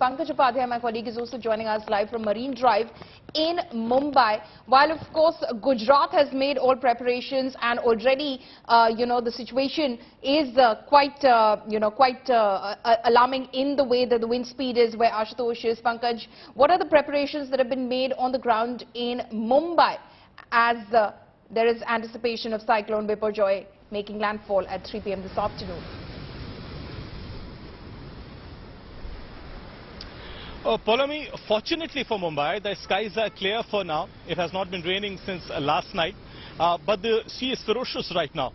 Pankaj Upadhyay, my colleague, is also joining us live from Marine Drive in Mumbai. While, of course, Gujarat has made all preparations and already, the situation is quite alarming in the way that the wind speed is where Ashutosh is. Pankaj, what are the preparations that have been made on the ground in Mumbai as there is anticipation of Cyclone Biparjoy making landfall at 3 p.m. this afternoon? Polami, fortunately for Mumbai, the skies are clear for now. It has not been raining since last night, but the sea is ferocious right now.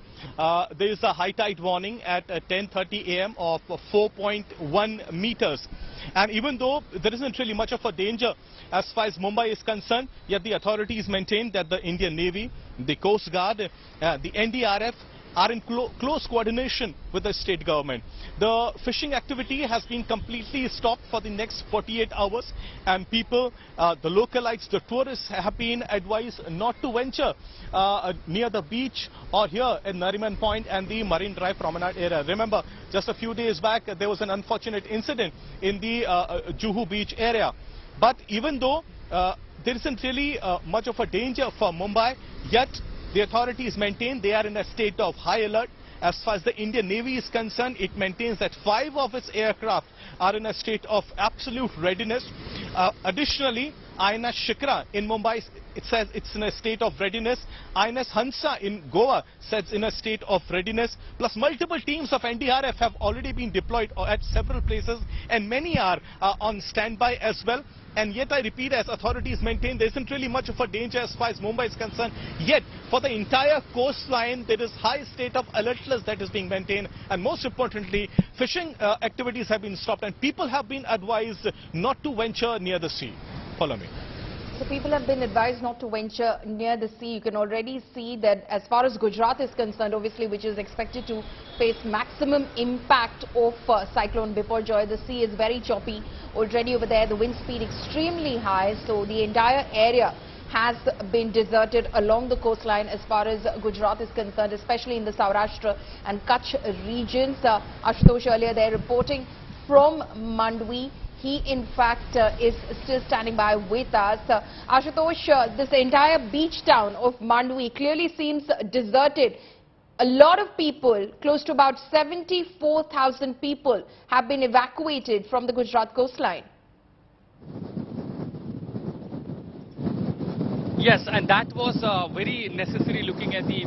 There is a high tide warning at 10:30 a.m. of 4.1 meters. And even though there isn't really much of a danger as far as Mumbai is concerned, yet the authorities maintain that the Indian Navy, the Coast Guard, the NDRF are in close coordination with the state government. The fishing activity has been completely stopped for the next 48 hours, and people, the localites, the tourists have been advised not to venture near the beach or here in Nariman Point and the Marine Drive Promenade area. Remember, just a few days back, there was an unfortunate incident in the Juhu Beach area. But even though there isn't really much of a danger for Mumbai, yet the authorities maintain they are in a state of high alert. As far as the Indian Navy is concerned, it maintains that 5 of its aircraft are in a state of absolute readiness. Additionally, INS Shikra in Mumbai, it says it's in a state of readiness. INS Hansa in Goa says in a state of readiness. Plus multiple teams of NDRF have already been deployed at several places, and many are on standby as well. And yet, I repeat, as authorities maintain, there isn't really much of a danger as far as Mumbai is concerned. Yet, for the entire coastline, there is high state of alertness that is being maintained. And most importantly, fishing activities have been stopped and people have been advised not to venture near the sea. Follow me. So people have been advised not to venture near the sea. You can already see that as far as Gujarat is concerned, obviously, which is expected to face maximum impact of Cyclone Biparjoy. The sea is very choppy already over there. The wind speed extremely high. So the entire area has been deserted along the coastline as far as Gujarat is concerned, especially in the Saurashtra and Kutch regions. Ashutosh earlier there reporting from Mandvi. He, in fact, is still standing by with us. Ashutosh, this entire beach town of Mandvi clearly seems deserted. A lot of people, close to about 74,000 people, have been evacuated from the Gujarat coastline. Yes, and that was very necessary looking at the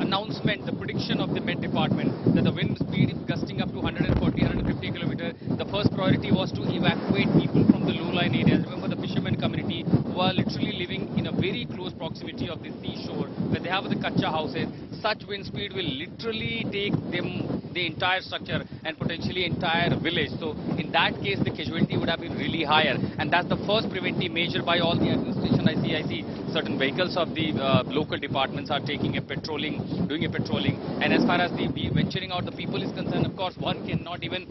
announcement, the prediction of the Met Department that the wind speed is gusting up to 140-150 kilometers. The first priority was to evacuate people from the low-lying areas. Remember the fishermen community who are literally living in a very close proximity of the seashore, where they have the kacha houses. Such wind speed will literally take them the entire structure and potentially entire village. So in that case, the casualty would have been really higher, and that's the first preventive measure by all the administration. I see certain vehicles of the local departments are taking a patrolling, doing a patrolling. And as far as the venturing out the people is concerned, of course, one cannot even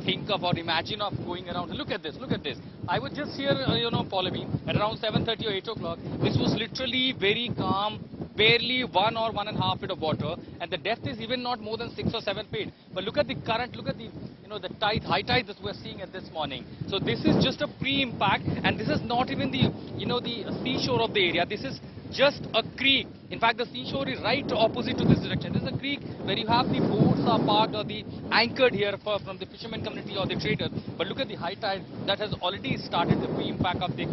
think of or imagine of going around. Look at this, look at this. I was just here, Pallavi, at around 7:30 or 8 o'clock. This was literally very calm. Barely 1 or 1.5 feet of water, and the depth is even not more than 6 or 7 feet. But look at the current, look at the the tide, high tide that we're seeing at this morning. So this is just a pre-impact, and this is not even the the seashore of the area. This is just a creek. In fact, the seashore is right opposite to this direction. This is a creek where you have the boats are parked or the anchored here from the fishermen community or the traders. But look at the high tide that has already started the pre-impact of this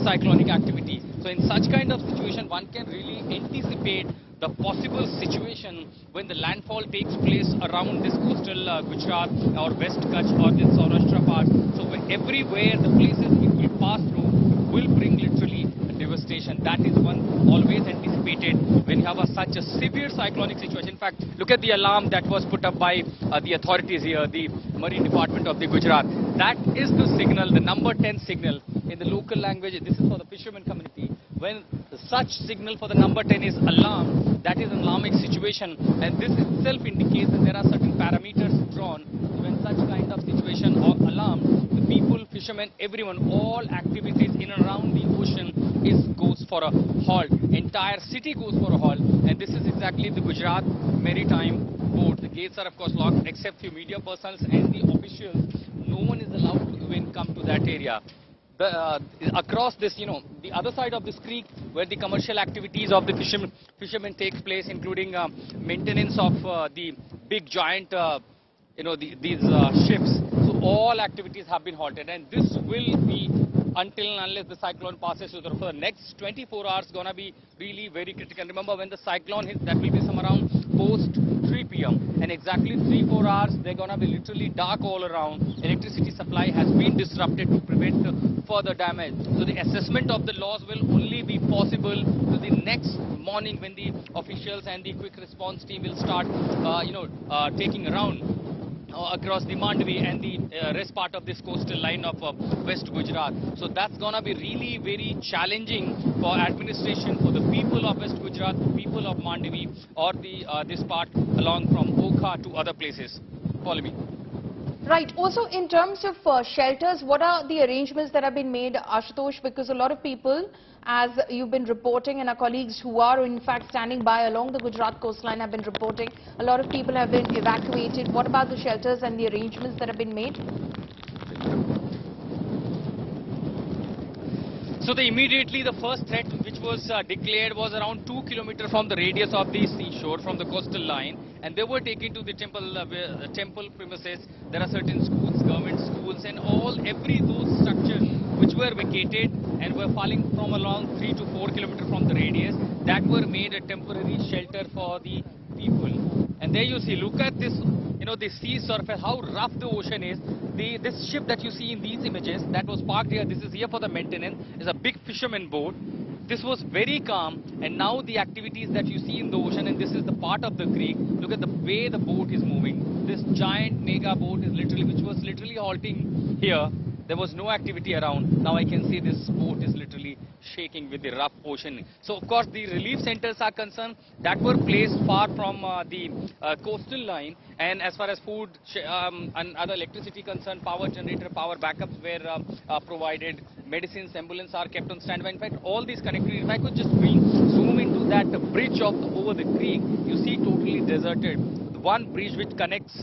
cyclonic activity. So in such kind of situation, one can really anticipate the possible situation when the landfall takes place around this coastal Gujarat or West Kutch or this Saurashtra part. So everywhere the places it will pass through will bring literally devastation. That is one always anticipated when you have such a severe cyclonic situation. In fact, look at the alarm that was put up by the authorities here, the Marine Department of the Gujarat. That is the signal, the number 10 signal in the local language. This is for the fishermen community. When such signal for the number 10 is alarm, that is an alarming situation, and this itself indicates that there are certain parameters drawn. When such kind of situation or alarm, the people, fishermen, everyone, all activities in and around the ocean goes for a halt. Entire city goes for a halt, and this is exactly the Gujarat Maritime Port. The gates are of course locked except few media persons and the officials. to that area. Across this, the other side of this creek where the commercial activities of the fishermen takes place, including maintenance of the big giant, these ships. So all activities have been halted, and this will be until and unless the cyclone passes through. For the next 24 hours gonna be really very critical. Remember, when the cyclone hits, that will be some around post 3 p.m. and exactly 3-4 hours they're gonna be literally dark all around. Electricity supply has been disrupted to prevent further damage. So the assessment of the loss will only be possible to the next morning, when the officials and the quick response team will start taking around across the Mandvi and the rest part of this coastal line of West Gujarat. So that's going to be really very challenging for administration, for the people of West Gujarat, the people of Mandvi, or this part along from Okha to other places. Follow me. Right. Also, in terms of shelters, what are the arrangements that have been made, Ashutosh? Because a lot of people, as you've been reporting, and our colleagues who are in fact standing by along the Gujarat coastline have been reporting, a lot of people have been evacuated. What about the shelters and the arrangements that have been made? So immediately the first threat which was declared was around 2 kilometers from the radius of the seashore, from the coastal line, and they were taken to the temple premises. There are certain schools, government schools, and every those structures which were vacated and were falling from along 3 to 4 kilometers from the radius, that were made a temporary shelter for the people. And there you see, look at this, the sea surface, how rough the ocean is. This ship that you see in these images that was parked here, this is here for the maintenance, is a big fisherman boat. This was very calm, and now the activities that you see in the ocean, and this is the part of the creek. Look at the way the boat is moving. This giant mega boat is which was literally halting here. There was no activity around. Now I can see this boat is literally shaking with the rough ocean. So of course the relief centers are concerned, that were placed far from the coastal line, and as far as food and other electricity concerned, power generator, power backups were provided. Medicines, ambulance are kept on standby. In fact, all these connectivity, if I could just zoom into that bridge over the creek, you see totally deserted. One bridge which connects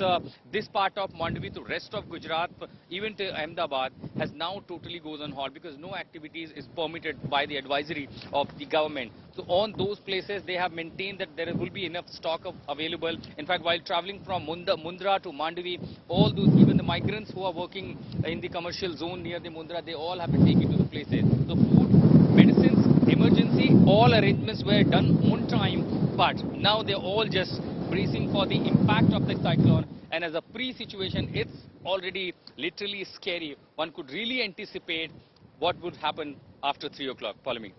this part of Mandvi to rest of Gujarat, even to Ahmedabad, has now totally goes on hold because no activities is permitted by the advisory of the government. So on those places, they have maintained that there will be enough stock available. In fact, while traveling from Mundra to Mandvi, all those, even the migrants who are working in the commercial zone near the Mundra, they all have been taken to the places. So food, medicines, emergency, all arrangements were done on time, but now they're all just bracing for the impact of the cyclone, and as a pre-situation, it's already literally scary. One could really anticipate what would happen after 3 o'clock. Follow me.